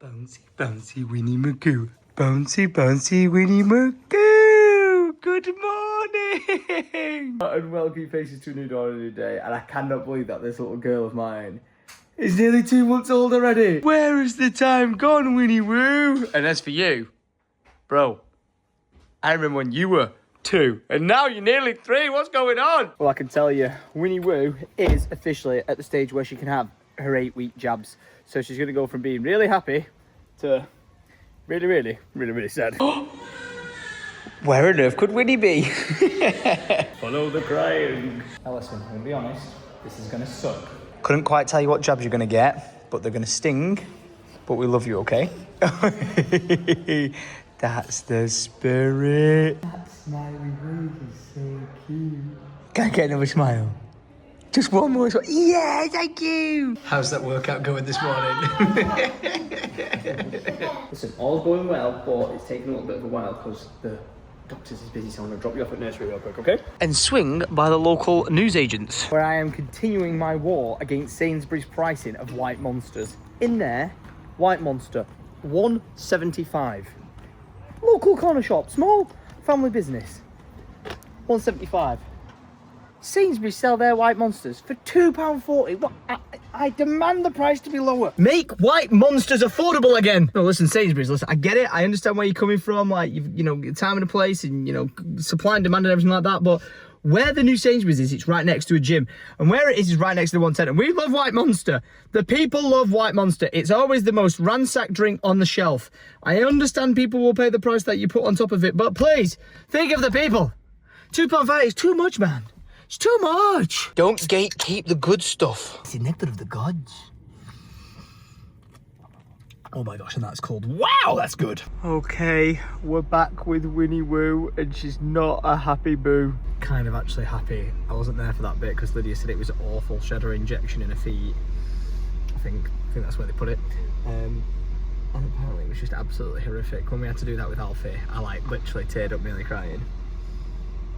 Bouncy, bouncy Winnie McGoo. Bouncy, bouncy Winnie McGoo. Good morning. And welcome you faces to a new dawn and a new day. And I cannot believe that this little girl of mine is nearly 2 months old already. Where has the time gone, Winnie Woo? And as for you, bro, I remember when you were 2 and now you're nearly 3. What's going on? Well, I can tell you, Winnie Woo is officially at the stage where she can have her 8-week jabs. So she's going to go from being really happy to really sad. Where on earth could Winnie be? Follow the crying. Now listen, I'm going to be honest, this is going to suck. Couldn't quite tell you what jabs you're going to get, but they're going to sting. But we love you, okay? That's the spirit. That smiley face is so cute. Can I get another smile? Just one more smile. Yeah, thank you. How's that workout going this morning? Listen, all's going well, but it's taking a little bit of a while because the doctor's is busy, so I'm going to drop you off at nursery real quick, okay? And swing by the local newsagents. Where I am continuing my war against Sainsbury's pricing of white monsters. In there, white monster, $1.75. Local corner shop, small family business, $1.75. Sainsbury's sell their white monsters for £2.40. What? I demand the price to be lower. Make white monsters affordable again. No, listen, Sainsbury's, listen, I get it. I understand where you're coming from. Like, you know, time and a place and, you know, supply and demand and everything like that. But where the new Sainsbury's is, it's right next to a gym. And where it is right next to the 110. And we love White Monster. The people love White Monster. It's always the most ransacked drink on the shelf. I understand people will pay the price that you put on top of it. But please, think of the people. £2.50 is too much, man. It's too much. Don't gatekeep the good stuff. It's the nectar of the gods. Oh my gosh, and that's cold. Wow, that's good. Okay, we're back with Winnie Woo, and she's not a happy boo. Kind of actually happy. I wasn't there for that bit because Lydia said it was awful. She had her injection in her feet. I think that's where they put it. And apparently it was just absolutely horrific. When we had to do that with Alfie, I like literally teared up nearly crying.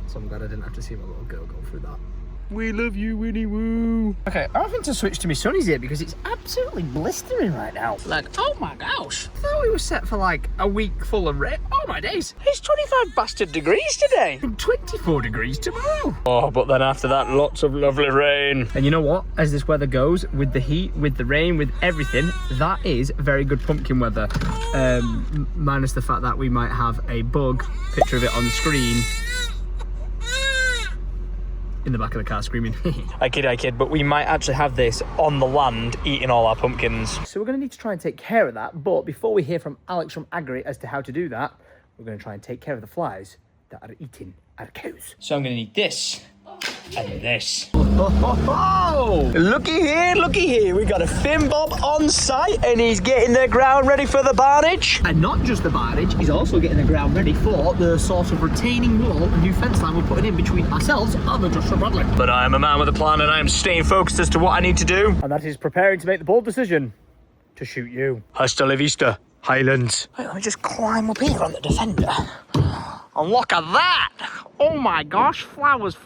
So I'm glad I didn't have to see my little girl go through that. We love you, Winnie Woo. Okay, I'm having to switch to my sunnies here because it's absolutely blistering right now. Like, oh my gosh. I thought we were set for like a week full of rain. Oh my days. It's 25 bastard degrees today. And 24 degrees tomorrow. Oh, but then after that, lots of lovely rain. And you know what? As this weather goes, with the heat, with the rain, with everything, that is very good pumpkin weather. Minus the fact that we might have a bug, picture of it on the screen, in the back of the car screaming. I kid, but we might actually have this on the land eating all our pumpkins. So we're going to need to try and take care of that, but before we hear from Alex from Agri as to how to do that, we're going to try and take care of the flies that are eating our cows. So I'm going to need this and this. Oh, looky here, we got a Finn Bob on site and he's getting the ground ready for the barnage. And not just the barnage, he's also getting the ground ready for the sort of retaining wall and new fence line we're putting in between ourselves and the Joshua Bradley. But I am a man with a plan and I am staying focused as to what I need to do. And that is preparing to make the bold decision to shoot you. Hasta la vista, Highlands. Wait, let me just climb up here on the defender. And look at that! Oh my gosh, flowers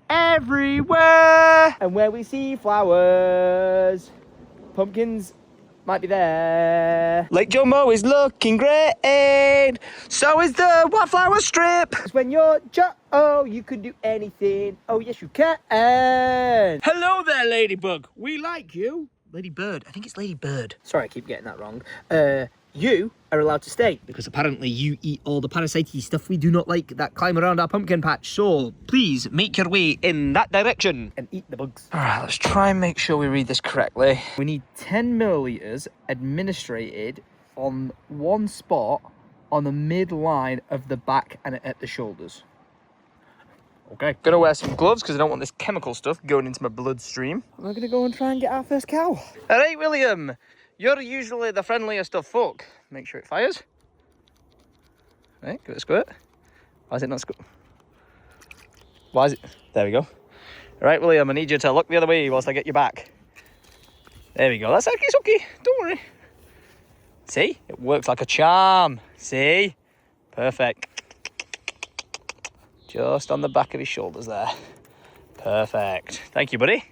everywhere! And where we see flowers, pumpkins might be there. Lake Jomo is looking great, so is the wildflower strip. It's when you're Joe, you can do anything. Oh yes you can. Hello there, Ladybug. We like you. Ladybird, I think it's Ladybird. Sorry, I keep getting that wrong. You are allowed to stay because apparently you eat all the parasitey stuff we do not like that climb around our pumpkin patch. So please make your way in that direction and eat the bugs. All right, let's try and make sure we read this correctly. We need 10 milliliters administered on one spot on the midline of the back and at the shoulders. Okay. Gonna wear some gloves because I don't want this chemical stuff going into my bloodstream. We're gonna go and try and get our first cow. All right, William. You're usually the friendliest of folk. Make sure it fires. Right, give it a squirt. Why is it not squirt? Why is it? There we go. All right, William, I need you to look the other way whilst I get you back. There we go. That's okay, it's okay. Don't worry. See? It works like a charm. See? Perfect. Just on the back of his shoulders there. Perfect. Thank you, buddy.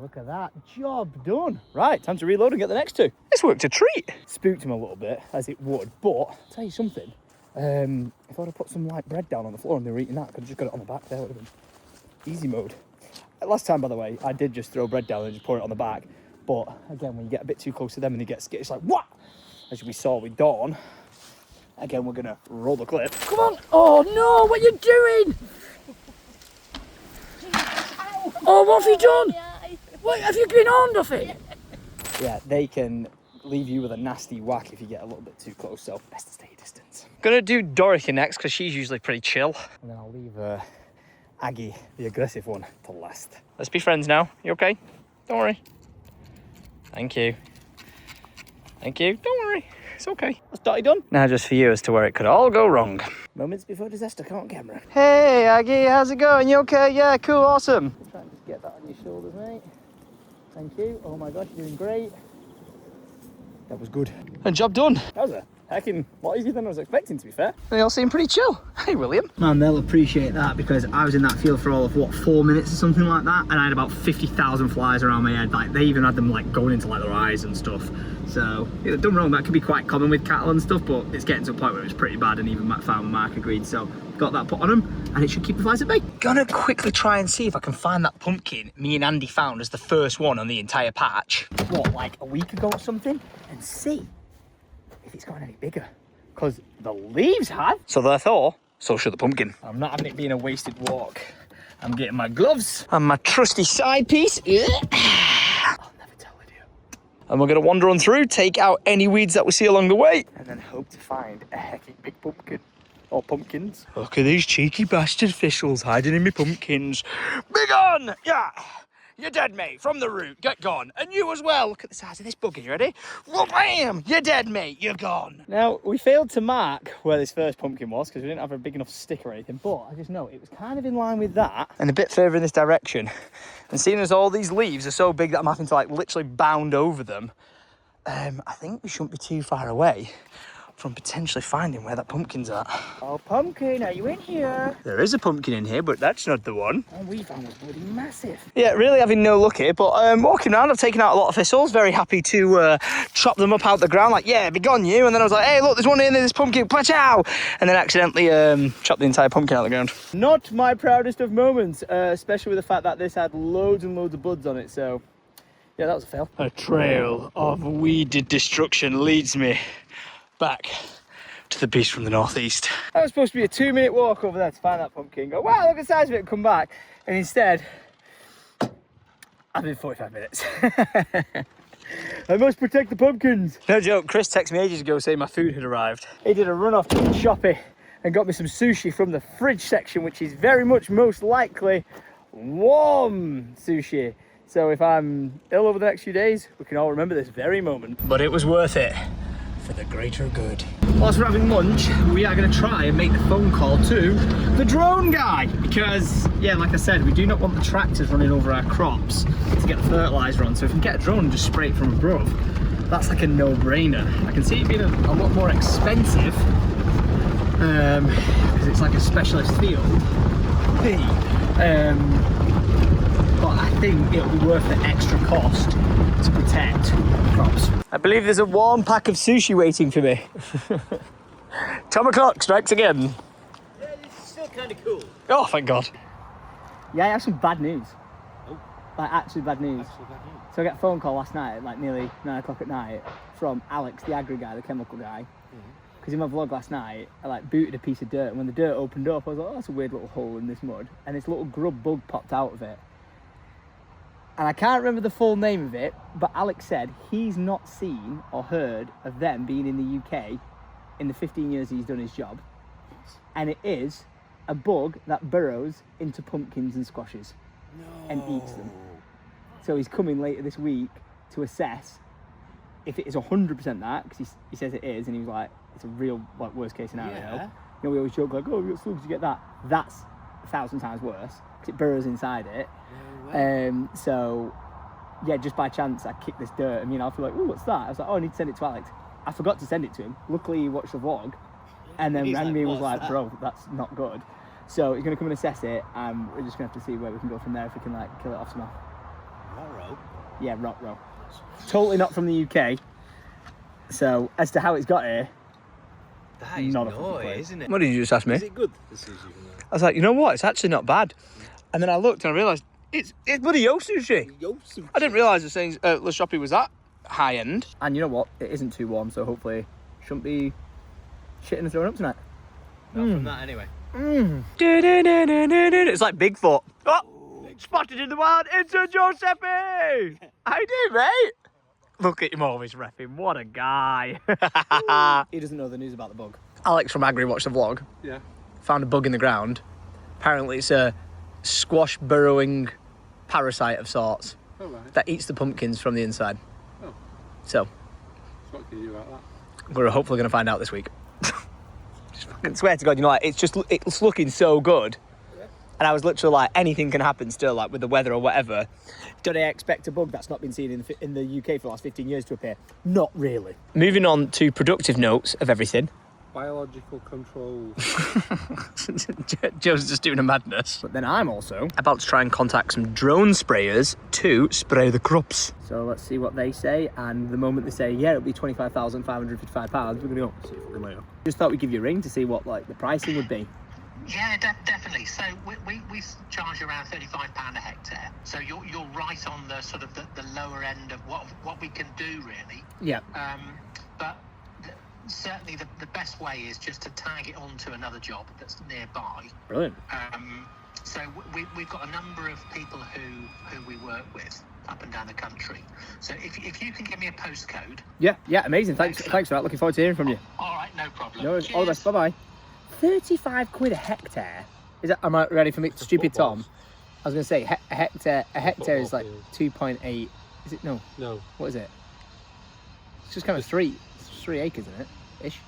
look at that. Job done. Right, time to reload and get the next two. This worked a treat. Spooked him a little bit, as it would, but I'll tell you something. If I'd have put some like bread down on the floor and they were eating that, I could have just got it on the back there. Would have been easy mode. Last time, by the way, I did just throw bread down and just pour it on the back. But again, when you get a bit too close to them and they get scared, it's like, what? As we saw with Dawn. Again, we're gonna roll the clip. Come on! Oh no, what are you doing? Oh, what have you done? What, have you been on nothing? Yeah, they can leave you with a nasty whack if you get a little bit too close, so best to stay a distance. Gonna do Dorothy next, because she's usually pretty chill. And then I'll leave Aggie, the aggressive one, to last. Let's be friends now. You okay? Don't worry. Thank you. Thank you. Don't worry. It's okay. That's Dotty done. Now just for you as to where it could all go wrong. Moments before disaster, can't camera. Hey, Aggie, how's it going? You okay? Yeah, cool, awesome. Try and just get that on your shoulders, mate. Thank you. Oh my gosh, you're doing great. That was good. And job done. That was a heckin' lot easier than I was expecting, to be fair. They all seem pretty chill. Hey, William. Man, they'll appreciate that because I was in that field for all of, what, 4 minutes or something like that? And I had about 50,000 flies around my head. Like, they even had them, like, going into, like, their eyes and stuff. So, yeah, done wrong. That could be quite common with cattle and stuff, but it's getting to a point where it's pretty bad, and even Farmer Mark agreed. So, got that put on them, and it should keep the flies at bay. Gonna quickly try and see if I can find that pumpkin me and Andy found as the first one on the entire patch. What, like a week ago or something? And see if it's gotten any bigger. Because the leaves have. So therefore, so should the pumpkin. I'm not having it being a wasted walk. I'm getting my gloves and my trusty side piece. I'll never tell Lydia. And we're going to wander on through, take out any weeds that we see along the way, and then hope to find a heckin' big pumpkin. Or pumpkins. Look at these cheeky bastard officials hiding in me pumpkins. Big on! Yeah! You're dead, mate. From the root. Get gone. And you as well. Look at the size of this bugger. You ready? Well, bam! You're dead, mate. You're gone. Now, we failed to mark where this first pumpkin was because we didn't have a big enough stick or anything. But I just know it was kind of in line with that and a bit further in this direction. And seeing as all these leaves are so big that I'm having to, like, literally bound over them, I think we shouldn't be too far away from potentially finding where that pumpkin's at. Oh, pumpkin, are you in here? There is a pumpkin in here, but that's not the one. And we found was bloody massive. Yeah, really having no luck here, but walking around, I've taken out a lot of thistles, very happy to chop them up out the ground, like, yeah, be gone you. And then I was like, hey, look, there's one in there, this pumpkin, pachow! And then accidentally chopped the entire pumpkin out of the ground. Not my proudest of moments, especially with the fact that this had loads and loads of buds on it, so yeah, that was a fail. A trail of weeded destruction leads me back to the beast from the northeast. That was supposed to be a 2-minute walk over there to find that pumpkin. Go, wow, look at the size of it, and come back. And instead, I've been 45 minutes. I must protect the pumpkins. No joke, Chris texted me ages ago saying my food had arrived. He did a run off to the shoppy and got me some sushi from the fridge section, which is very much most likely warm sushi. So if I'm ill over the next few days, we can all remember this very moment. But it was worth it. For the greater good. Whilst we're having lunch, we are going to try and make the phone call to the drone guy because, yeah, like I said, we do not want the tractors running over our crops to get the fertilizer on. So if we can get a drone and just spray it from above, that's like a no-brainer. I can see it being a lot more expensive because it's like a specialist field. But I think it'll be worth the extra cost to protect the crops. I believe there's a warm pack of sushi waiting for me. 10 o'clock strikes again. Yeah, this is still kind of cool. Oh, thank God. Yeah, I have some bad news. Oh. Like, actually bad news. So I got a phone call last night at like nearly 9 o'clock at night from Alex, the agri guy, the chemical guy. Because in my vlog last night, I like booted a piece of dirt, and when the dirt opened up, I was like, oh, that's a weird little hole in this mud. And this little grub bug popped out of it. And I can't remember the full name of it, but Alex said he's not seen or heard of them being in the UK in the 15 years he's done his job. And it is a bug that burrows into pumpkins and squashes and eats them. So he's coming later this week to assess if it is 100% that, because he says it is, and he was like, it's a real like worst case scenario. Yeah. You know, we always joke like, oh, you got slugs, you get that. That's 1,000 times worse, because it burrows inside it. So yeah, just by chance I kicked this dirt and I feel like, oh, what's that? I was like, oh, I need to send it to Alex. I forgot to send it to him. Luckily he watched the vlog and then rang me and was like, bro, that's not good. So he's gonna come and assess it and we're just gonna have to see where we can go from there, if we can like kill it off somehow. Roro. Yeah, Rockro. Totally not from the UK. So, as to how it's got here, That is not a fucking clue. annoying, isn't it? What did you just ask me? Is it good, the sushi from there? I was like, you know what? It's actually not bad. And then I looked and I realised it's bloody Yo Sushi. Yo sushi. I didn't realise the things Le Shoppy was that high end. And you know what? It isn't too warm, so hopefully shouldn't be shitting and throwing up tonight. Not from that anyway. It's like Bigfoot. Oh, spotted in the wild. It's a Giuseppe. How you doing, mate? Look at him always repping. What a guy. He doesn't know the news about the bug. Alex from Agri watched the vlog. Yeah. Found a bug in the ground. Apparently it's a squash burrowing parasite of sorts that eats the pumpkins from the inside. Oh. So, What can you do about that? we're hopefully going to find out this week. Just fucking swear to God, you know, like, it's looking so good. And I was literally like, anything can happen still, like with the weather or whatever. Do they expect a bug that's not been seen in the UK for the last 15 years to appear? Not really. Moving on to productive notes of everything. Biological control. Joe's just doing a madness. But then I'm also about to try and contact some drone sprayers to spray the crops. So let's see what they say. And the moment they say, yeah, it'll be £25,555, we're going to go, see if we can later. Just thought we'd give you a ring to see what like the pricing would be. Yeah, definitely. So we charge around £35 a hectare. So you're right on the sort of the lower end of what we can do, really. Yeah. But certainly the best way is just to tag it onto another job that's nearby. Brilliant. So we've got a number of people who we work with up and down the country. So if you can give me a postcode. Yeah, amazing. Thanks for that. Looking forward to hearing from you. All right, no problem. No, all the best. Bye-bye. 35 quid a hectare. Am I ready for me? Stupid Tom. I was going to say a hectare is like 2.8. Is it? No. What is it? It's just kind of 3 acres, isn't it? Ish.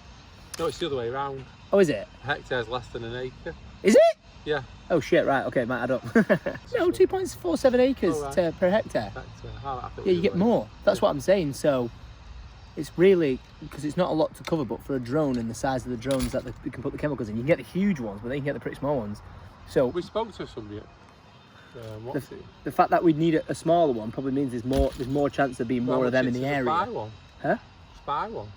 No, it's the other way around. Oh, is it? A hectare is less than an acre. Is it? Yeah. Oh shit! Right. Okay, might add up. No, 2.47 acres per hectare. Yeah, you get more. That's what I'm saying. So it's really, because it's not a lot to cover, but for a drone and the size of the drones that you can put the chemicals in, you can get the huge ones, but then you can get the pretty small ones. So we spoke to somebody. The fact that we'd need a smaller one probably means there's more chance of being more of them in the area. Buy one. Huh? Just buy one.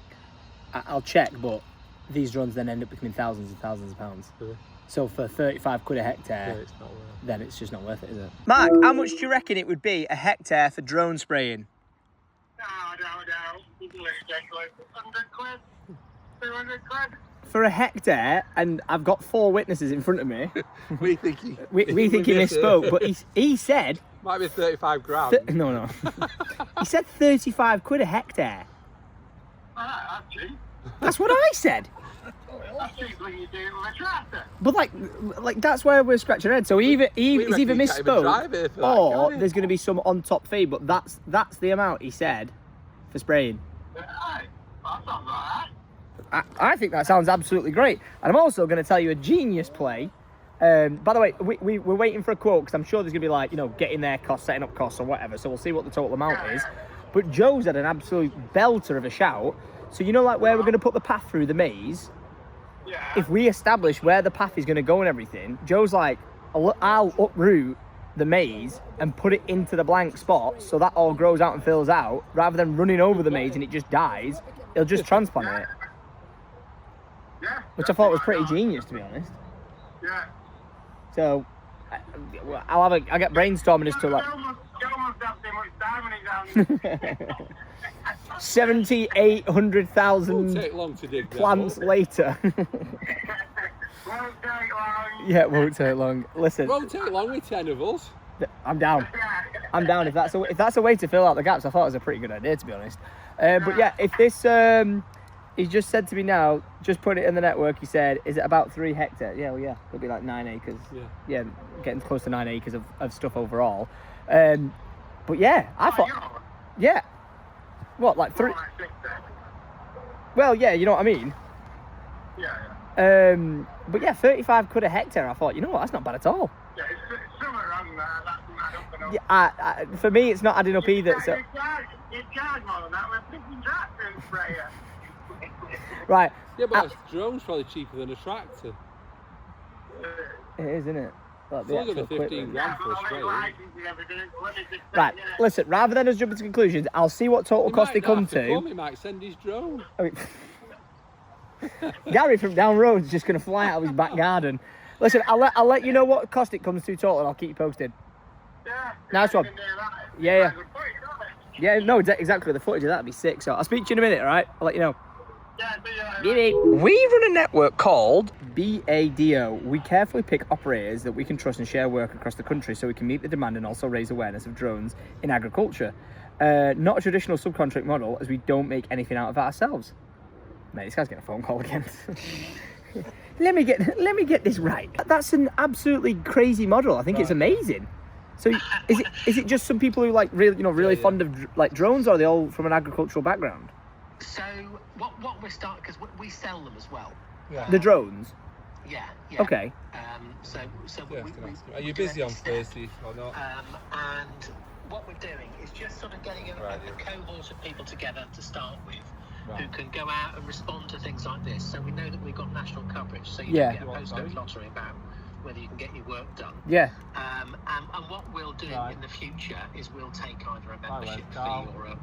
I'll check, but these drones then end up becoming thousands and thousands of pounds. Really? So for 35 quid a hectare, Yeah, it's not worth it. Then it's just not worth it, is it? Mark, how much do you reckon it would be a hectare for drone spraying? No. 100 quid, 200 quid. For a hectare, and I've got 4 witnesses in front of me. We think he misspoke, but he said... Might be 35 grand. No. He said 35 quid a hectare. That's cheap. That's what I said. That's cheap when you do it with a tractor. But like that's where we're scratching our head. So he's either misspoke or there's going to be some on top fee. But that's the amount he said for spraying. Aye, that sounds alright. I think that sounds absolutely great. And I'm also going to tell you a genius play. By the way, we're waiting for a quote because I'm sure there's going to be like, getting their costs, setting up costs or whatever. So we'll see what the total amount is. But Joe's had an absolute belter of a shout. So like where we're going to put the path through the maze. Yeah. If we establish where the path is going to go and everything, Joe's like, I'll uproot the maze and put it into the blank spot so that all grows out and fills out, rather than running over the maze and it just dies. He'll just transplant it. Yeah. Which I thought was pretty genius, to be honest. Yeah. So I'll get brainstorming as to like Joe must have too much time when he's down. 7,800,000 Won't take long to dig plants that later. Won't take long. Yeah, it won't take long. Listen, Won't take long with 10 of us. I'm down. I'm down. If that's a way to fill out the gaps, I thought it was a pretty good idea, to be honest. But yeah, if this, he just said to me now, just put it in the network. He said, is it about 3 hectares? Yeah, well, yeah, it'll be like 9 acres. Yeah, getting close to 9 acres of stuff overall. But yeah, I thought, yeah. What, like 3? Well, yeah, you know what I mean. Yeah. But yeah, 35 quid a hectare. I thought, you know what, that's not bad at all. Yeah, it's somewhere around there. That's not up and up. Yeah, for me, it's not adding up either. So You charge more than that with a freaking tractor and sprayer. right. Yeah, but a drone's probably cheaper than a tractor. It is, isn't it? Like, It's the only going actual to 15 equipment. grand for a spray. Right, listen, rather than us jumping to conclusions, I'll see what total He cost might they not come have to to. come, he might send his drone. I mean, Gary from down road's just going to fly out of his back garden. Listen, I'll let you know what cost it comes to total, and I'll keep you posted. Yeah. Nice one. Yeah. Yeah, no, exactly. The footage of that'd be sick. So I'll speak to you in a minute, all right? I'll let you know. We run a network called BADO. We carefully pick operators that we can trust and share work across the country so we can meet the demand and also raise awareness of drones in agriculture. Not a traditional subcontract model, as we don't make anything out of it ourselves. Mate, this guy's getting a phone call again. let me get this right. That's an absolutely crazy model. I think it's amazing. So is it just some people who like really fond of like drones, or are they all from an agricultural background? So what we're starting, because we sell them as well. Yeah. The drones. Yeah. Okay. So Yeah, we are you do busy on every step. Thursday or not? And what we're doing is just sort of getting a cohort of people together to start with, who can go out and respond to things like this. So we know that we've got national coverage, so you don't get a postcode lottery about whether you can get your work done. Yeah. And what we'll do in the future is we'll take either a membership fee or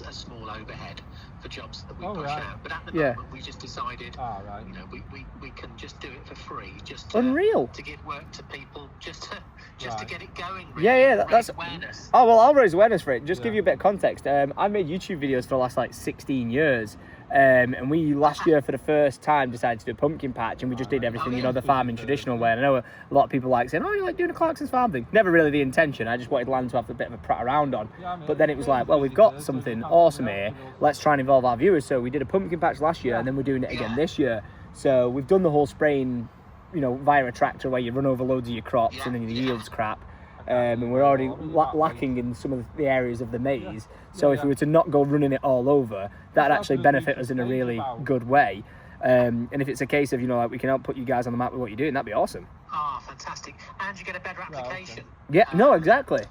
a small overhead for jobs that we push out. But at the moment, we just decided, we can just do it for free, just to, Unreal. to give work to people, just to get it going. Really, That's awareness. Oh well, I'll raise awareness for it. Just give you a bit of context. I've made YouTube videos for the last like 16 years. And we last year for the first time decided to do a pumpkin patch, and we just did everything, the farming traditional way. And I know a lot of people like saying, oh, you like doing a Clarkson's farm thing. Never really the intention. I just wanted land to have a bit of a prat around on. But then it was like, well, we've got something awesome here. Let's try and involve our viewers. So we did a pumpkin patch last year, and then we're doing it again this year. So we've done the whole spraying, via a tractor where you run over loads of your crops and then the yield's crap. And we're already lacking in some of the areas of the maize. So if we were to not go running it all over, that'd actually benefit us in a really good way. And if it's a case of, we can help put you guys on the map with what you're doing, that'd be awesome. Oh, fantastic. And you get a better application. Yeah, no, exactly.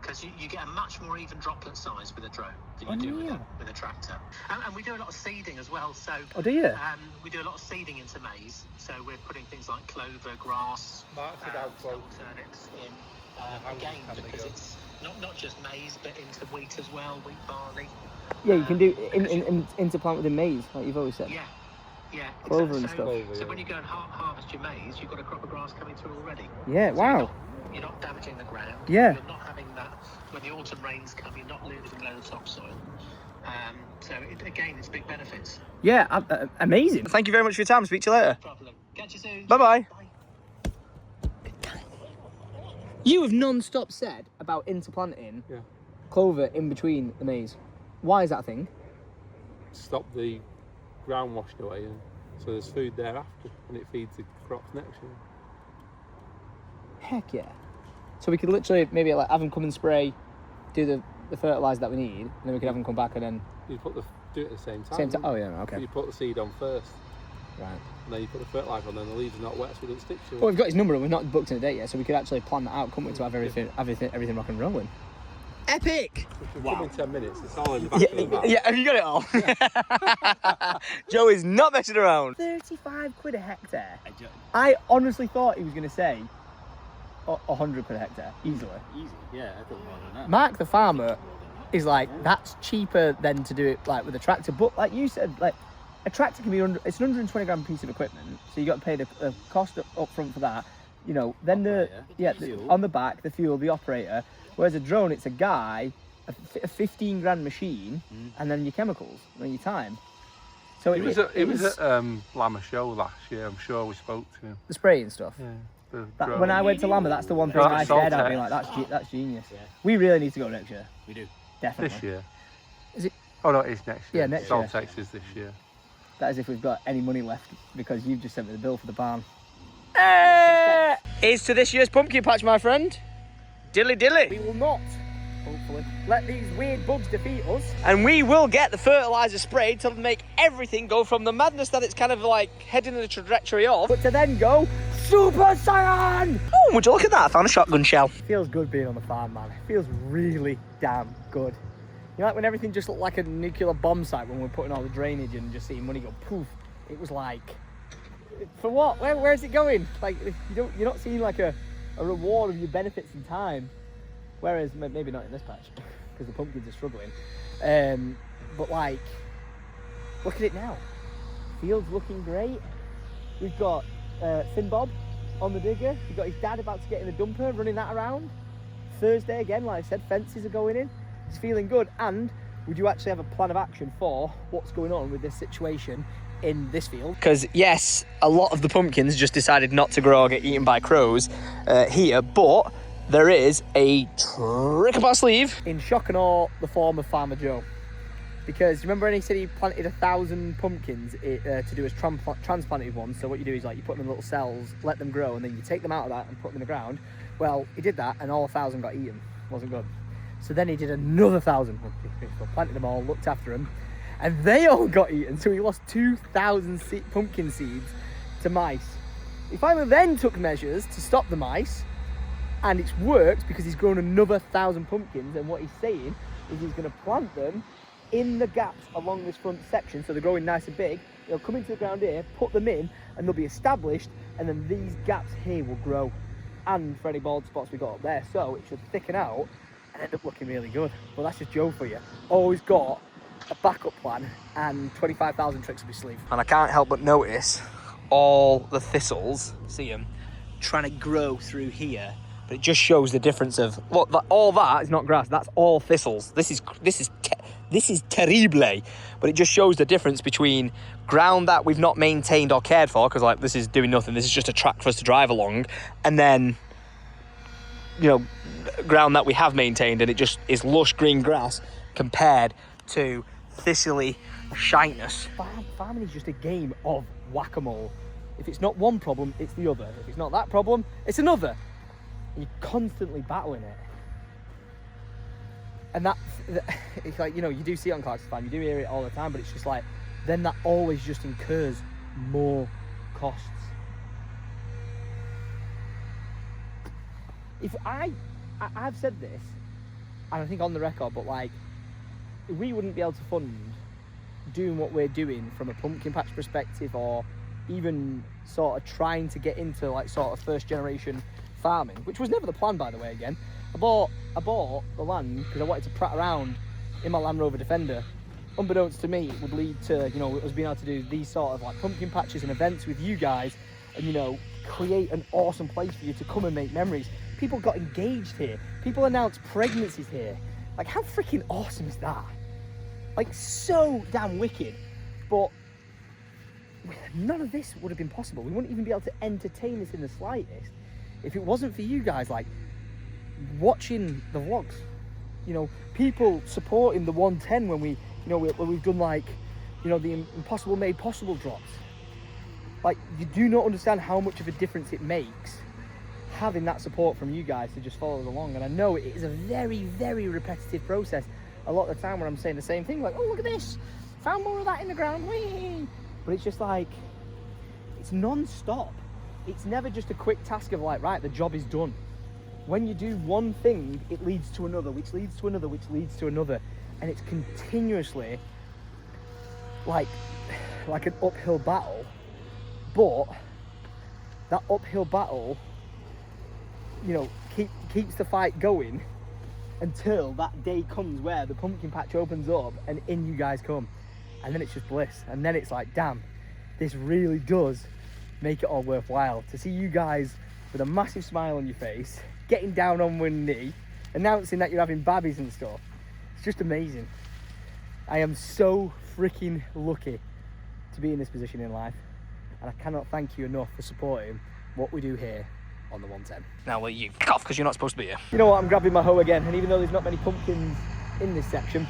Because you get a much more even droplet size with a drone than you do with a tractor. And we do a lot of seeding as well. So oh, do you? We do a lot of seeding into maize. So we're putting things like clover, grass, turnips in. Again, because it's not just maize, but into wheat as well, wheat, barley. Yeah, you can do interplant within maize, like you've always said. Yeah. Clover and stuff. So when you go and harvest your maize, you've got a crop of grass coming through already. Yeah, so wow. You're not damaging the ground. Yeah. You're not having that, when the autumn rains come, you're not losing low topsoil. So it's big benefits. Yeah, amazing. Thank you very much for your time. Speak to you later. No problem. Catch you soon. Bye-bye. You have non-stop said about interplanting clover in between the maize. Why is that a thing? Stop the ground washing away, and so there's food there after, and it feeds the crops next year. Heck yeah. So we could literally maybe have them come and spray, do the fertiliser that we need, and then we could have them come back and then... You do it at the same time. Oh yeah, okay. You put the seed on first. Right. And then you put the fertiliser on, then the leaves are not wet, so it doesn't stick to it. Well, we've got his number and we've not booked in a date yet, so we could actually plan that out, couldn't we, to have everything rock and rolling. Epic! Come in 10 minutes, it's all in the back of the map. Yeah, have you got it all? Joe is not messing around. 35 quid a hectare. I honestly thought he was going to say 100 quid a hectare, easily. Easy, yeah, I thought more than that. Mark the farmer is like, that's cheaper than to do it like with a tractor, but like you said, like a tractor can be it's an 120 grand piece of equipment, so you got to pay the cost up front for that, then on the back, the fuel, the operator. Whereas a drone, it's a guy, a 15 grand machine, and then your chemicals and your time. So it was at Lama Show last year. I'm sure we spoke to him. The spray and stuff. Yeah. When I went to Lama, that's the one thing I said. I'd be like, that's genius. Yeah. We really need to go next year. We do. Definitely. This year. Is it? Oh no, it's next year. Yeah, next year. Soltex is this year. That is if we've got any money left, because you've just sent me the bill for the barn. Here's to this year's pumpkin patch, my friend. Dilly dilly. We will not, hopefully, let these weird bugs defeat us. And we will get the fertiliser sprayed to make everything go from the madness that it's kind of like heading in the trajectory of, but to then go Super Saiyan! Oh, would you look at that? I found a shotgun shell. Feels good being on the farm, man. It feels really damn good. Like when everything just looked like a nuclear bomb site when we were putting all the drainage in and just seeing money go poof. It was like For what? Where is it going? Like, you're not seeing like a reward of your benefits in time. Whereas, maybe not in this patch, because the pumpkins are struggling. But like, look at it now. Field's looking great. We've got Finn Bob on the digger. We've got his dad about to get in the dumper, running that around. Thursday again, like I said, fences are going in. It's feeling good. And would you actually have a plan of action for what's going on with this situation in this field? Because yes, a lot of the pumpkins just decided not to grow or get eaten by crows here, but there is a trick up our sleeve in shock and awe, the form of Farmer Joe. Because remember when he said he planted 1,000 pumpkins to do as transplanted ones? So what you do is like you put them in little cells, let them grow, and then you take them out of that and put them in the ground. Well, he did that, and all 1,000 got eaten. Wasn't good. So then he did another 1,000 pumpkins, planted them all, looked after them, and they all got eaten. So he lost 2,000 pumpkin seeds to mice. He finally then took measures to stop the mice, and it's worked because he's grown another 1,000 pumpkins. And what he's saying is he's going to plant them in the gaps along this front section, so they're growing nice and big. They'll come into the ground here, put them in, and they'll be established, and then these gaps here will grow, and for any bald spots we got up there, so it should thicken out and end up looking really good. Well, that's just Joe for you. Always got a backup plan and 25,000 tricks up his sleeve. And I can't help but notice all the thistles, see them, trying to grow through here. But it just shows the difference of, look, all that is not grass, that's all thistles. This is terrible, but it just shows the difference between ground that we've not maintained or cared for, because like this is doing nothing, this is just a track for us to drive along, and then, you know, ground that we have maintained and it just is lush green grass compared to thistly shyness. Farming is just a game of whack-a-mole. If it's not one problem, it's the other. If it's not that problem, it's another. You're constantly battling it. And it's like, you know, you do see it on Clarkson's Farm, you do hear it all the time, but it's just like, then that always just incurs more costs. If I've said this, and I think on the record, but like, we wouldn't be able to fund doing what we're doing from a pumpkin patch perspective, or even sort of trying to get into like sort of first generation farming, which was never the plan, by the way. Again, I bought the land because I wanted to prat around in my Land Rover Defender. Unbeknownst to me, it would lead to, you know, us being able to do these sort of like pumpkin patches and events with you guys, and, you know, create an awesome place for you to come and make memories. People got engaged here. People announced pregnancies here. Like, how freaking awesome is that? Like, so damn wicked. But none of this would have been possible. We wouldn't even be able to entertain this in the slightest if it wasn't for you guys, like, watching the vlogs. You know, people supporting the 110 when we, you know, when we've done, like, you know, the Impossible Made Possible drops. Like, you do not understand how much of a difference it makes having that support from you guys to just follow us along. And I know it is a very, very repetitive process a lot of the time when I'm saying the same thing, like, oh, look at this, found more of that in the ground, whee! But it's just like, it's non-stop. It's never just a quick task of like, right, the job is done. When you do one thing, it leads to another, which leads to another, which leads to another, and it's continuously like an uphill battle. But that uphill battle, you know, keeps the fight going until that day comes where the pumpkin patch opens up and in you guys come, and then it's just bliss. And then it's like, damn, this really does make it all worthwhile to see you guys with a massive smile on your face, getting down on one knee, announcing that you're having babies and stuff. It's just amazing. I am so freaking lucky to be in this position in life, and I cannot thank you enough for supporting what we do here on the 110. Now, will you cough, because you're not supposed to be here. You know what, I'm grabbing my hoe again, and even though there's not many pumpkins in this section,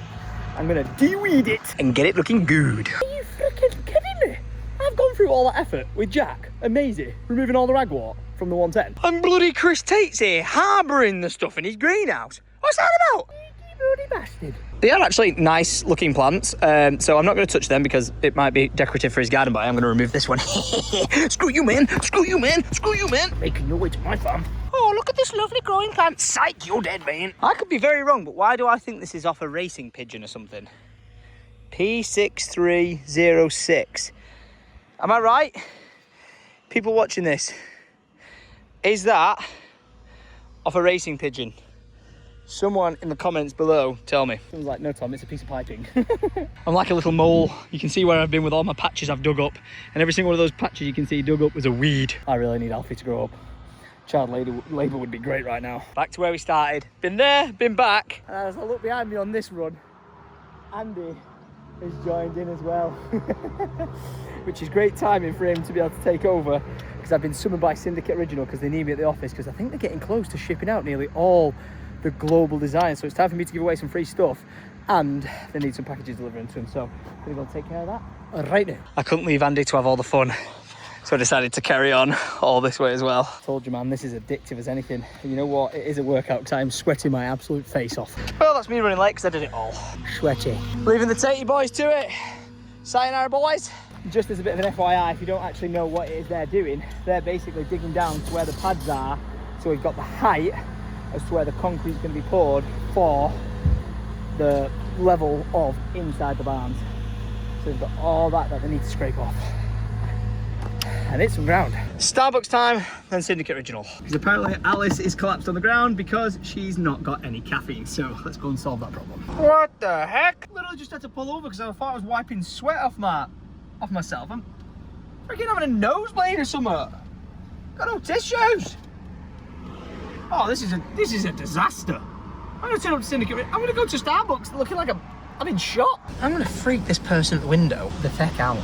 I'm gonna de-weed it and get it looking good. Are you freaking kidding me? I've gone through all that effort with Jack and Maisie, removing all the ragwort from the 110. And bloody Chris Tate's here, harbouring the stuff in his greenhouse. What's that about? You bloody bastard. They are actually nice looking plants, so I'm not going to touch them because it might be decorative for his garden, but I'm going to remove this one. Screw you, man! Screw you, man! Screw you, man! Making your way to my farm. Oh, look at this lovely growing plant. Psych, you're dead, man. I could be very wrong, but why do I think this is off a racing pigeon or something? P6306. Am I right? People watching this, is that off a racing pigeon? Someone in the comments below, tell me. Someone's like, no Tom, it's a piece of piping. I'm like a little mole. You can see where I've been with all my patches I've dug up. And every single one of those patches you can see dug up was a weed. I really need Alfie to grow up. Child labour would be great right now. Back to where we started. Been there, been back. And as I look behind me on this run, Andy has joined in as well. Which is great timing for him to be able to take over. Because I've been summoned by Syndicate Original because they need me at the office. Because I think they're getting close to shipping out nearly all the global design, so it's time for me to give away some free stuff, and they need some packages delivering to them, so I'm gonna go take care of that right now. I couldn't leave Andy to have all the fun, so I decided to carry on all this way as well. Told you, man, this is addictive as anything. You know what, it is a workout because I'm sweating my absolute face off. Well, that's me running late because I did it all. Sweaty. Leaving the Tatey boys to it. Sayonara, boys. Just as a bit of an FYI, if you don't actually know what it is they're doing, they're basically digging down to where the pads are, so we've got the height as to where the concrete's going to be poured for the level of inside the barns. So we've got all that they need to scrape off. And it's some ground. Starbucks time, then Syndicate Original. Because apparently Alice is collapsed on the ground because she's not got any caffeine. So let's go and solve that problem. What the heck? Literally just had to pull over because I thought I was wiping sweat off myself. I'm freaking having a nosebleed or something. Got no tissues. Oh, this is a disaster. I'm gonna turn up to Syndicate. I'm gonna go to Starbucks looking like I'm in shock. I'm gonna freak this person at the window the feck out.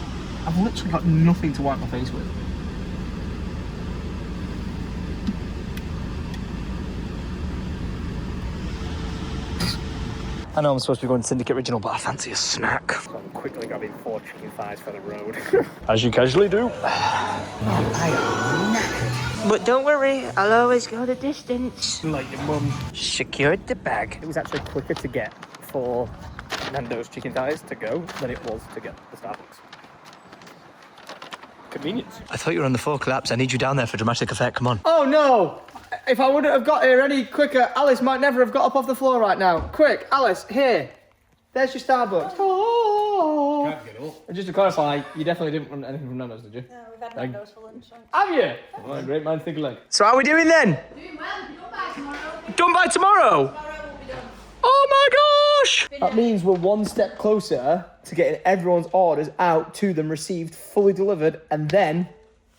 I've literally got nothing to wipe my face with. I know I'm supposed to be going to Syndicate Original, but I fancy a snack. So I'm quickly grabbing 4 chicken thighs for the road. As you casually do. I am knackered. But don't worry, I'll always go the distance. Like your mum. Secured the bag. It was actually quicker to get 4 Nando's chicken thighs to go than it was to get the Starbucks. Convenience. I thought you were on the 4 collapse. I need you down there for dramatic effect. Come on. Oh no! If I wouldn't have got here any quicker, Alice might never have got up off the floor right now. Quick, Alice, here. There's your Starbucks. Oh. Can't get up. And just to clarify, you definitely didn't want anything from Nando's, did you? No, we've had Nando's for lunch. Have you? Oh, great minds think alike. So how are we doing then? Doing well. Done by tomorrow. Done by tomorrow? Tomorrow will be done. Oh my gosh! That means we're one step closer to getting everyone's orders out to them, received, fully delivered, and then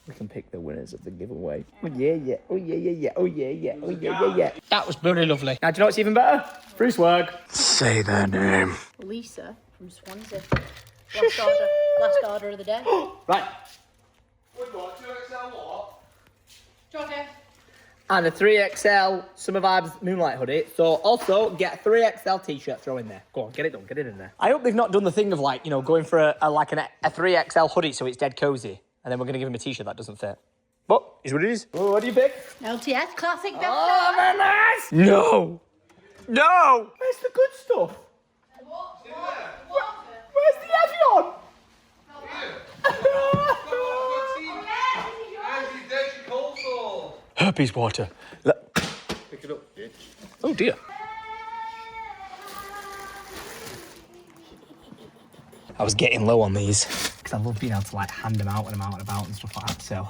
we can pick the winners of the giveaway. Oh yeah, yeah. Oh yeah, yeah, yeah. Oh yeah, yeah. Oh yeah, yeah, yeah. That was very lovely. Now, do you know what's even better? Free swag. Say their name. Lisa from Swansea. Last order of the day. Right. We've got 2XL what? Georgia. And a 3XL Summer Vibes Moonlight hoodie. So also get a 3XL t-shirt, throw in there. Go on, get it done, get it in there. I hope they've not done the thing of like, you know, going for a 3XL hoodie so it's dead cozy. And then we're going to give him a t-shirt that doesn't fit. But, is what it is. Oh, what do you pick? LTS Classic. Oh, very nice! No! No! Where's the good stuff? Where's the Evian? Herpes water. Pick it up, bitch. Oh dear. I was getting low on these because I love being able to like hand them out when I'm out and about and stuff like that. So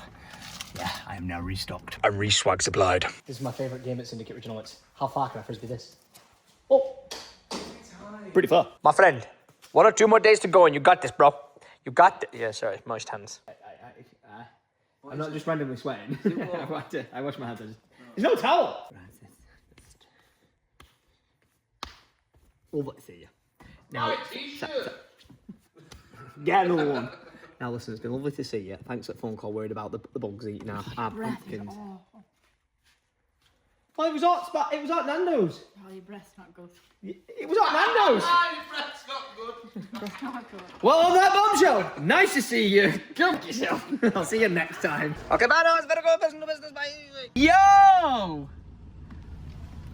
yeah, I am now restocked. I'm re-swag supplied. This is my favourite game at Syndicate Original. It's how far can I frisbee this? Oh, pretty far. My friend, 1 or 2 more days to go and you got this, bro. You got it. Yeah, sorry, moist hands. I'm not just randomly sweating. I wash my hands. There's no towel. Lovely to see you. Now, get another one. Now listen, it's been lovely to see you. Thanks for the phone call. Worried about the bugs eating our pumpkins. Well, it was hot Nando's. Oh, your breath's not good. It was hot Nando's. Your breath's not good. Breath's not good. Well, on that bombshell, nice to see you. Go yourself. I'll see you next time. Okay, bye now. It's better go business. Bye. Yo!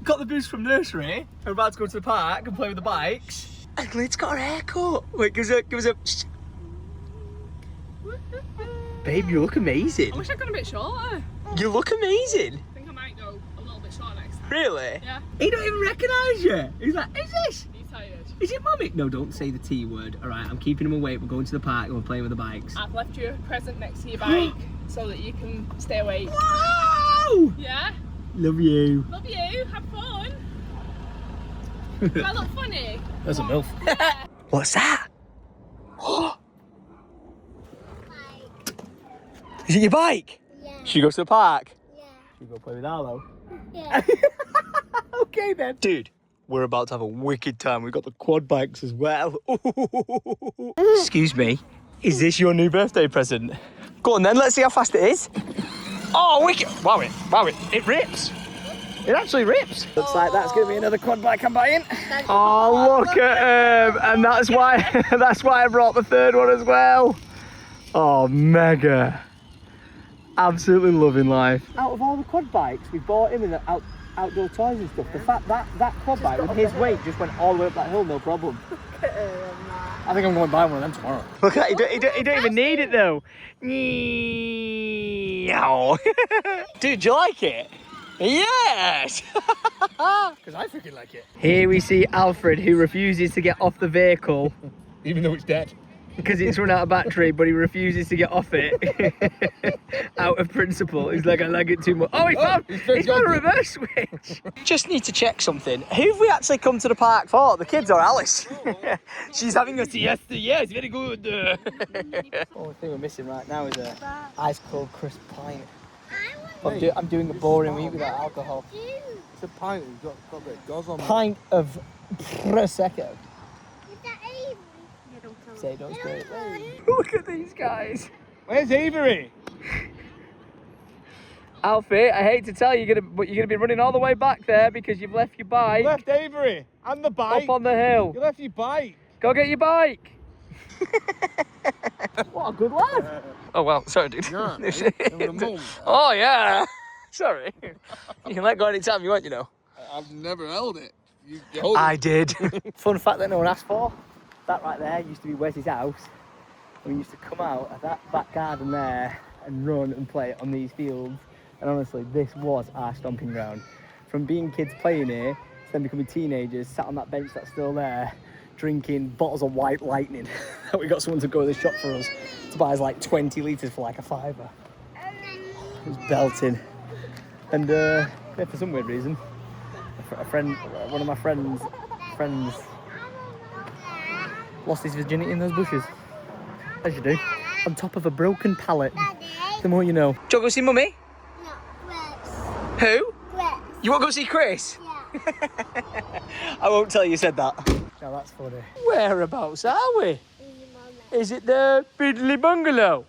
Got the boost from nursery. We're about to go to the park and play with the bikes. And Glit's got her haircut. Wait, give us a. Babe, you look amazing. I wish I'd gone a bit shorter. You look amazing. I think I might go a little bit shorter next time. Really? Yeah. He don't even recognise you. He's like, who's this? Are you tired? Is it mummy? No, don't say the T word. All right, I'm keeping him awake. We're going to the park and we're playing with the bikes. I've left you a present next to your bike so that you can stay awake. Wow! Yeah? Love you. Love you. Have fun. Do I look funny? That's a MILF. What's that? Is it your bike? Yeah. Should we go to the park? Yeah. Should we go play with Arlo? Yeah. Okay then. Dude, we're about to have a wicked time. We've got the quad bikes as well. Excuse me, is this your new birthday present? Go on then, let's see how fast it is. Oh, wicked. Wow, it rips. It actually rips. Looks like that's going to be another quad bike I'm buying. Oh, look at him. And that's why I brought the third one as well. Oh, mega. Absolutely loving life. Out of all the quad bikes, we bought him in the outdoor toys and stuff. The fact that quad bike with his weight just went all the way up that hill, no problem. I think I'm going to buy one of them tomorrow. Look at that, he don't even need it though. Dude, do you like it? Yes! Because I freaking like it. Here we see Alfred, who refuses to get off the vehicle. Even though it's dead. Because it's run out of battery, but he refuses to get off it. Out of principle. He's like, I like it too much. Oh, he's got a reverse switch. Just need to check something. Who have we actually come to the park for? The kids or Alice? She's having a siesta. Yes, very good. Only thing we're missing right now is a ice cold crisp pint. I'm doing a boring week without alcohol. It's a pint. We've got a bit of goz on. Pint of Prosecco. Say don't spray it. Look at these guys. Where's Avery? Alfie, I hate to tell you, but you're gonna be running all the way back there because you've left your bike. You left Avery and the bike. Up on the hill. You left your bike. Go get your bike. What a good lad. Oh well, sorry dude. Yeah, oh yeah. Sorry. You can let go anytime you want, you know. I've never held it. I did. Fun fact that no one asked for. That right there used to be Wes's house. We used to come out of that back garden there and run and play on these fields. And honestly, this was our stomping ground. From being kids playing here, to then becoming teenagers, sat on that bench that's still there, drinking bottles of White Lightning that we got someone to go to the shop for us to buy us like 20 litres for like a £5. It was belting. And yeah, for some weird reason, one of my friends lost his virginity in those bushes. As you do. On top of a broken pallet. Daddy. The more you know. Do you want to go see Mummy? No, Chris. Who? Chris. You want to go see Chris? Yeah. I won't tell you said that. Now that's funny. Whereabouts are we? Is it the Biddly Bungalow?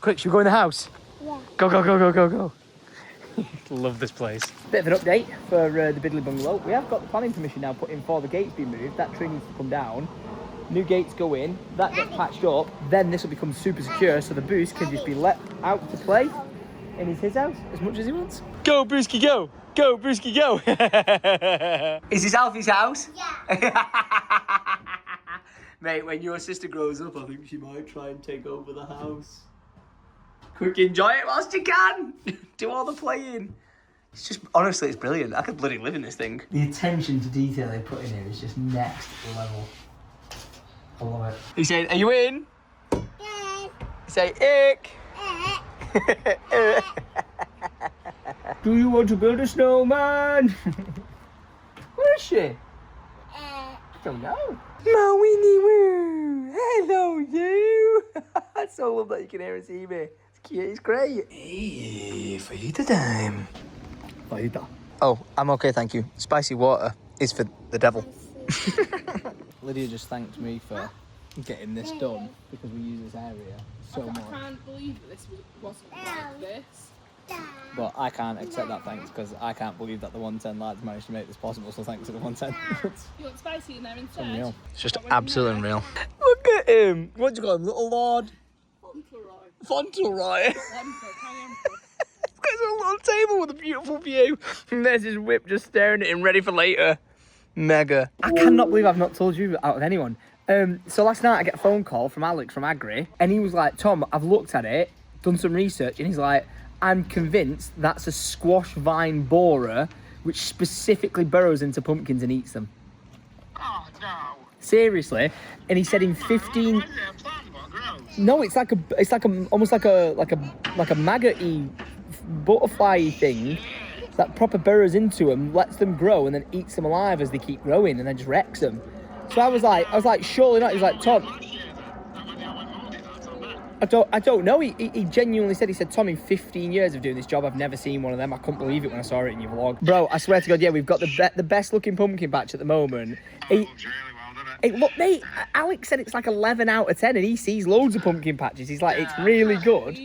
Quick, should we go in the house? Yeah. Go. Love this place. Bit of an update for the Biddly Bungalow. We have got the planning permission now put in for the gates being moved. That tree needs to come down. New gates go in. That gets patched up. Then this will become super secure, so the Boost can just be let out to play in his house as much as he wants. Go, Boosky, go! Go, Boosky, go! Is this Alfie's house? Yeah. Mate, when your sister grows up, I think she might try and take over the house. Quick, enjoy it whilst you can. Do all the playing. It's just, honestly, it's brilliant. I could bloody live in this thing. The attention to detail they put in here is just next level. I love it. He said, are you in? Yeah. Say, ick. Do you want to build a snowman? Where is she? I don't know. Mawini woo! Hello, you! I so love that you can hear and see me. It's cute, it's great. Hey, fajita time. Fajita. Oh, I'm okay, thank you. Spicy water is for the devil. Lydia just thanked me for getting this done because we use this area so much. I can't believe that this wasn't like this. But I can't accept that thanks because I can't believe that the 110 lads managed to make this possible, so thanks to the 110. You want spicy in there instead? Unreal. It's just absolutely unreal. Look at him! What do you call him? Little Lord? Fauntleroy. There's a little table with a beautiful view. And there's his whip just staring at him, ready for later. Mega. I cannot believe I've not told you out of anyone. So last night I get a phone call from Alex from Agri, and he was like, Tom, I've looked at it, done some research, and he's like, I'm convinced that's a squash vine borer which specifically burrows into pumpkins and eats them. Oh, no. Seriously, and he said in 15. What is it, a plant? What grows? No, it's like almost like a maggoty butterfly thing that proper burrows into them, lets them grow, and then eats them alive as they keep growing, and then just wrecks them. So I was like, surely not. He's like, Tom, I don't know. He genuinely said, Tom, in 15 years of doing this job, I've never seen one of them. I couldn't believe it when I saw it in your vlog. Bro, I swear to God, yeah, we've got the best looking pumpkin patch at the moment. Look, mate, Alex said it's like 11 out of 10, and he sees loads of pumpkin patches. He's like, it's really good.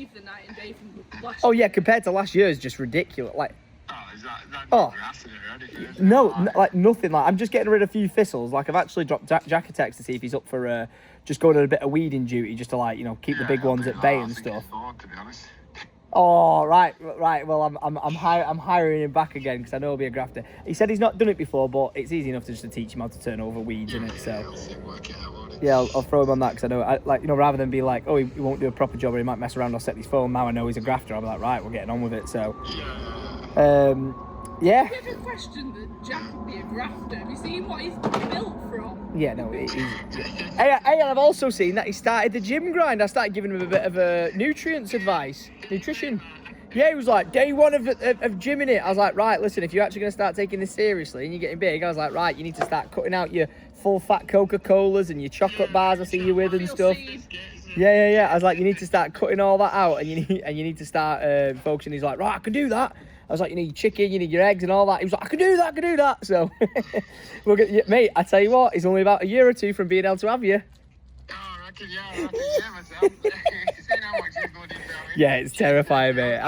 Oh yeah, compared to last year's, just ridiculous. Like, no, like nothing. Like, I'm just getting rid of a few thistles. Like, I've actually dropped Jack a text to see if he's up for just going on a bit of weeding duty, just to, like, you know, keep the big ones at bay and stuff. Oh, right. Well, I'm hiring him back again because I know he'll be a grafter. He said he's not done it before, but it's easy enough to teach him how to turn over weeds in it. So yeah, I'll throw him on that because I know, like, you know, rather than be like, oh, he won't do a proper job or he might mess around or set his phone. Now I know he's a grafter. I'm like, right, we're getting on with it. So yeah. I have a question that Jack would be a grafter. Have you seen what he's built from? Yeah, no, Hey, I've also seen that he started the gym grind. I started giving him a bit of nutrition. Yeah, he was like, day one of gymming it. I was like, right, listen, if you're actually going to start taking this seriously and you're getting big, I was like, right, you need to start cutting out your full-fat Coca-Colas and your chocolate bars I see you with and stuff. Yeah. I was like, you need to start cutting all that out, and you need to start focusing. He's like, right, I can do that. I was like, you need your chicken, you need your eggs and all that. He was like, I can do that. So, mate, I tell you what, he's only about a year or two from being able to have you. Yeah, it's terrifying, mate.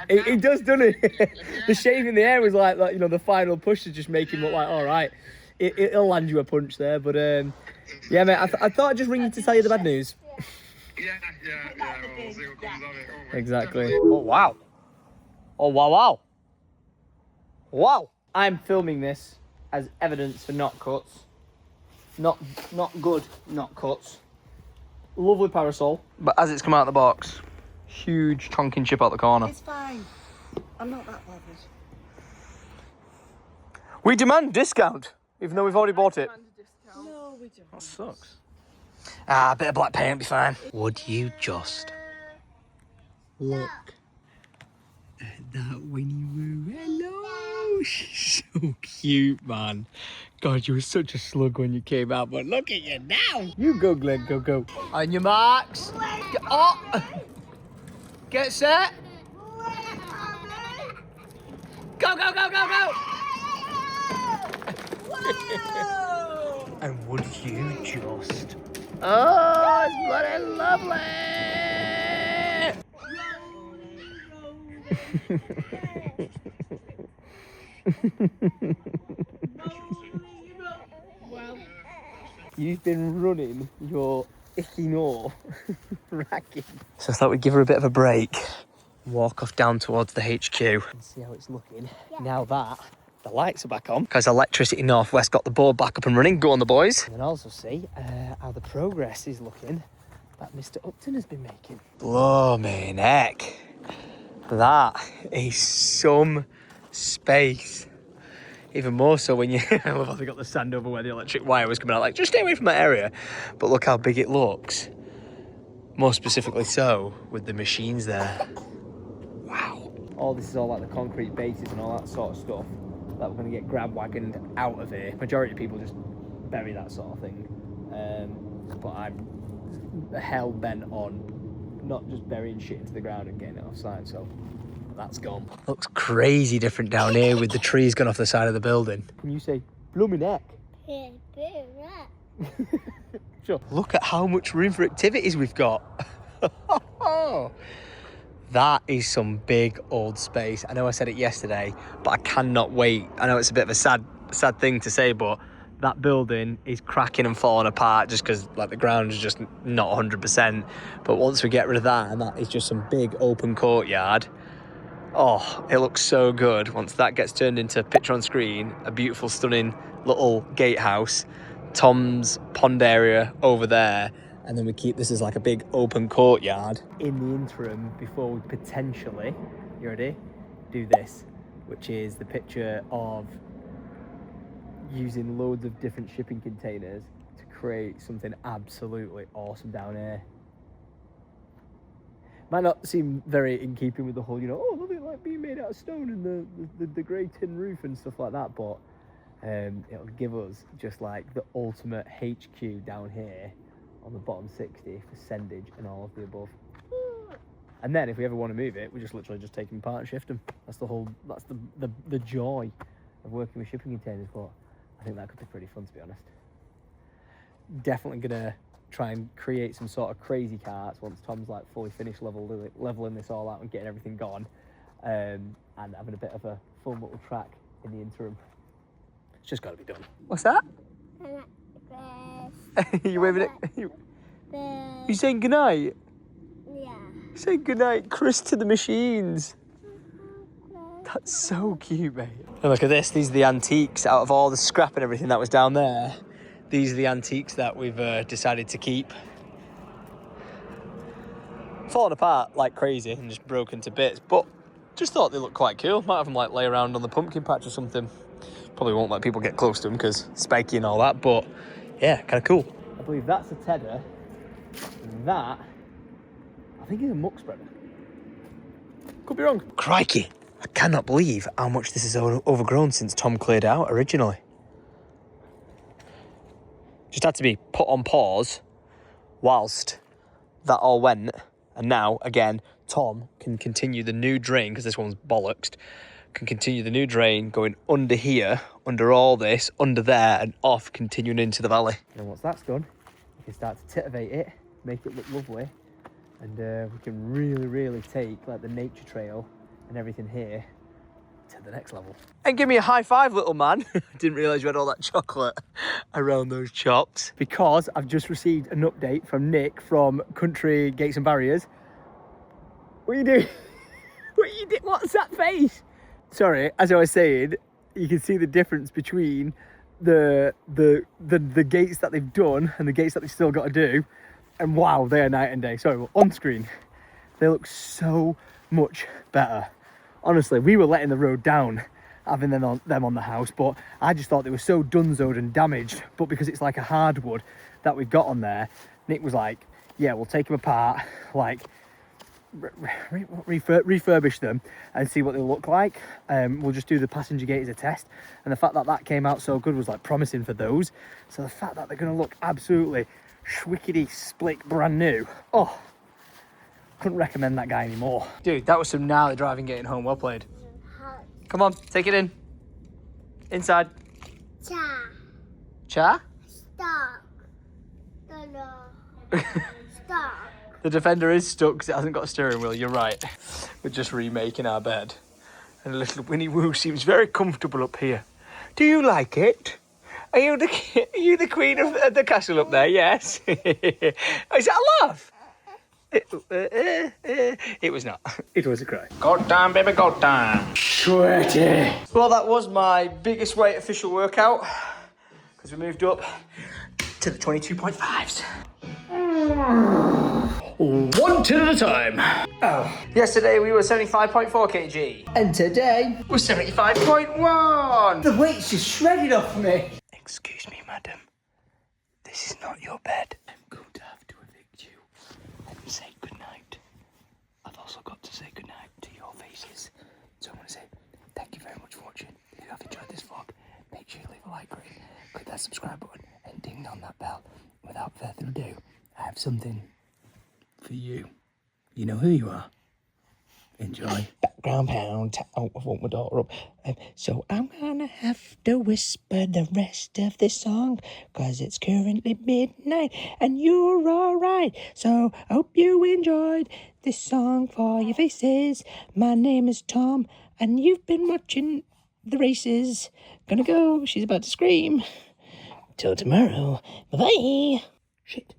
It does, doesn't it? The shave in the air was like, you know, the final push to just make him look like, all right, it'll land you a punch there. But yeah, mate, I thought I'd just ring you to tell you the bad news. Yeah. We'll see what comes of it. Exactly. Oh, wow. Oh, wow. I'm filming this as evidence for not cuts. Not good not cuts. Lovely parasol. But as it's come out of the box, huge tonking chip out the corner. It's fine. I'm not that bothered. We demand discount, even though we've already bought it. No, we don't. That sucks. A bit of black paint will be fine. Would you just look at that Winnie Woo? Hello! She's so cute, man. God, you were such a slug when you came out, but look at you now! You go, Glenn, go. On your marks. Get set. Go! And would you just... Oh, it's bloody lovely! Well, You've been running your echinor racket. So I thought we'd give her a bit of a break. Walk off down towards the HQ and see how it's looking. Yeah. Now that the lights are back on, because Electricity Northwest got the board back up and running. Go on, the boys. And then also see how the progress is looking that Mr. Upton has been making. Blooming heck. That is some space. Even more so when you... I love how they got the sand over where the electric wire was coming out. Like, just stay away from that area. But look how big it looks. More specifically so, with the machines there. Wow. All this is all like the concrete bases and all that sort of stuff that we're going to get grab-wagoned out of here. Majority of people just bury that sort of thing. But I'm hell-bent on not just burying shit into the ground and getting it offside, so that's gone. Looks crazy different down here with the trees gone off the side of the building. Can you say, blooming heck? Yeah, right. Sure. Look at how much room for activities we've got. That is some big old space. I know I said it yesterday, but I cannot wait. I know it's a bit of a sad thing to say, but that building is cracking and falling apart just because, like, the ground is just not 100%. But once we get rid of that, and that is just some big open courtyard, oh, it looks so good. Once that gets turned into picture on screen, a beautiful, stunning little gatehouse, Tom's pond area over there, and then we keep this as like a big open courtyard. In the interim, before we potentially, you ready, do this, which is the picture of using loads of different shipping containers to create something absolutely awesome down here. Might not seem very in keeping with the whole, you know, oh, look at it like being made out of stone and the grey tin roof and stuff like that, but it'll give us just like the ultimate HQ down here on the bottom 60 for sendage and all of the above. And then if we ever want to move it, we just literally just take them apart and shift them. That's the joy of working with shipping containers, but I think that could be pretty fun, to be honest. Definitely gonna try and create some sort of crazy carts once Tom's like fully finished leveling this all out and getting everything gone, and having a bit of a fun little track in the interim. It's just got to be done. What's that? You waving it? You saying goodnight? Yeah. Say goodnight, Chris, to the machines. That's so cute, mate. And look at this. These are the antiques. Out of all the scrap and everything that was down there, these are the antiques that we've decided to keep. Falling apart like crazy and just broken to bits, but just thought they looked quite cool. Might have them like lay around on the pumpkin patch or something. Probably won't let people get close to them because spiky and all that, but yeah, kind of cool. I believe that's a tedder. And that, I think, is a muck spreader. Could be wrong. Crikey! I cannot believe how much this has overgrown since Tom cleared it out originally. Just had to be put on pause whilst that all went, and now again Tom can continue the new drain, because this one's bollocksed, can continue the new drain going under here, under all this, under there, and off, continuing into the valley. And once that's done, we can start to titivate it, make it look lovely, and we can really take like the nature trail and everything here to the next level. And give me a high five, little man. Didn't realise you had all that chocolate around those chops. Because I've just received an update from Nick from Country Gates and Barriers. What are you doing? What are you doing? What's that face? Sorry, as I was saying, you can see the difference between the gates that they've done and the gates that they've still got to do. And wow, they are night and day. Sorry, well, on screen, they look so much better. Honestly, we were letting the road down, having them on the house, but I just thought they were so dunzoed and damaged. But because it's like a hardwood that we've got on there, Nick was like, yeah, we'll take them apart, like refurbish them and see what they look like. We'll just do the passenger gate as a test. And the fact that that came out so good was like promising for those. So the fact that they're going to look absolutely schwickety splick brand new. Oh, couldn't recommend that guy anymore. Dude, that was some gnarly driving getting home. Well played. Come on, take it in. Inside. Cha. Cha? Stop. No. Stop. The Defender is stuck because it hasn't got a steering wheel. You're right. We're just remaking our bed. And little Winnie Woo seems very comfortable up here. Do you like it? Are you the queen of the castle up there? Yes. Is that a laugh? It was not. It was a cry. Go time, baby, go time. Sweaty. Well, that was my biggest weight official workout because we moved up to the 22.5s. One tin at a time. Oh. Yesterday we were 75.4 kg. And today we're 75.1. The weight's just shredded off me. Excuse me, madam. This is not your bed. I'm going to have to evict you and say goodnight. I've also got to say goodnight to your faces. So I want to say thank you very much for watching. If you have enjoyed this vlog, make sure you leave a like button, click that subscribe button, and ding on that bell. Without further ado, I have something for you. You know who you are. Enjoy. Background pound. Oh, I want my daughter up. So I'm gonna have to whisper the rest of this song, cause it's currently midnight and you're alright. So I hope you enjoyed this song for your faces. My name is Tom and you've been watching the races. Gonna go. She's about to scream. Till tomorrow. Bye-bye. Shit.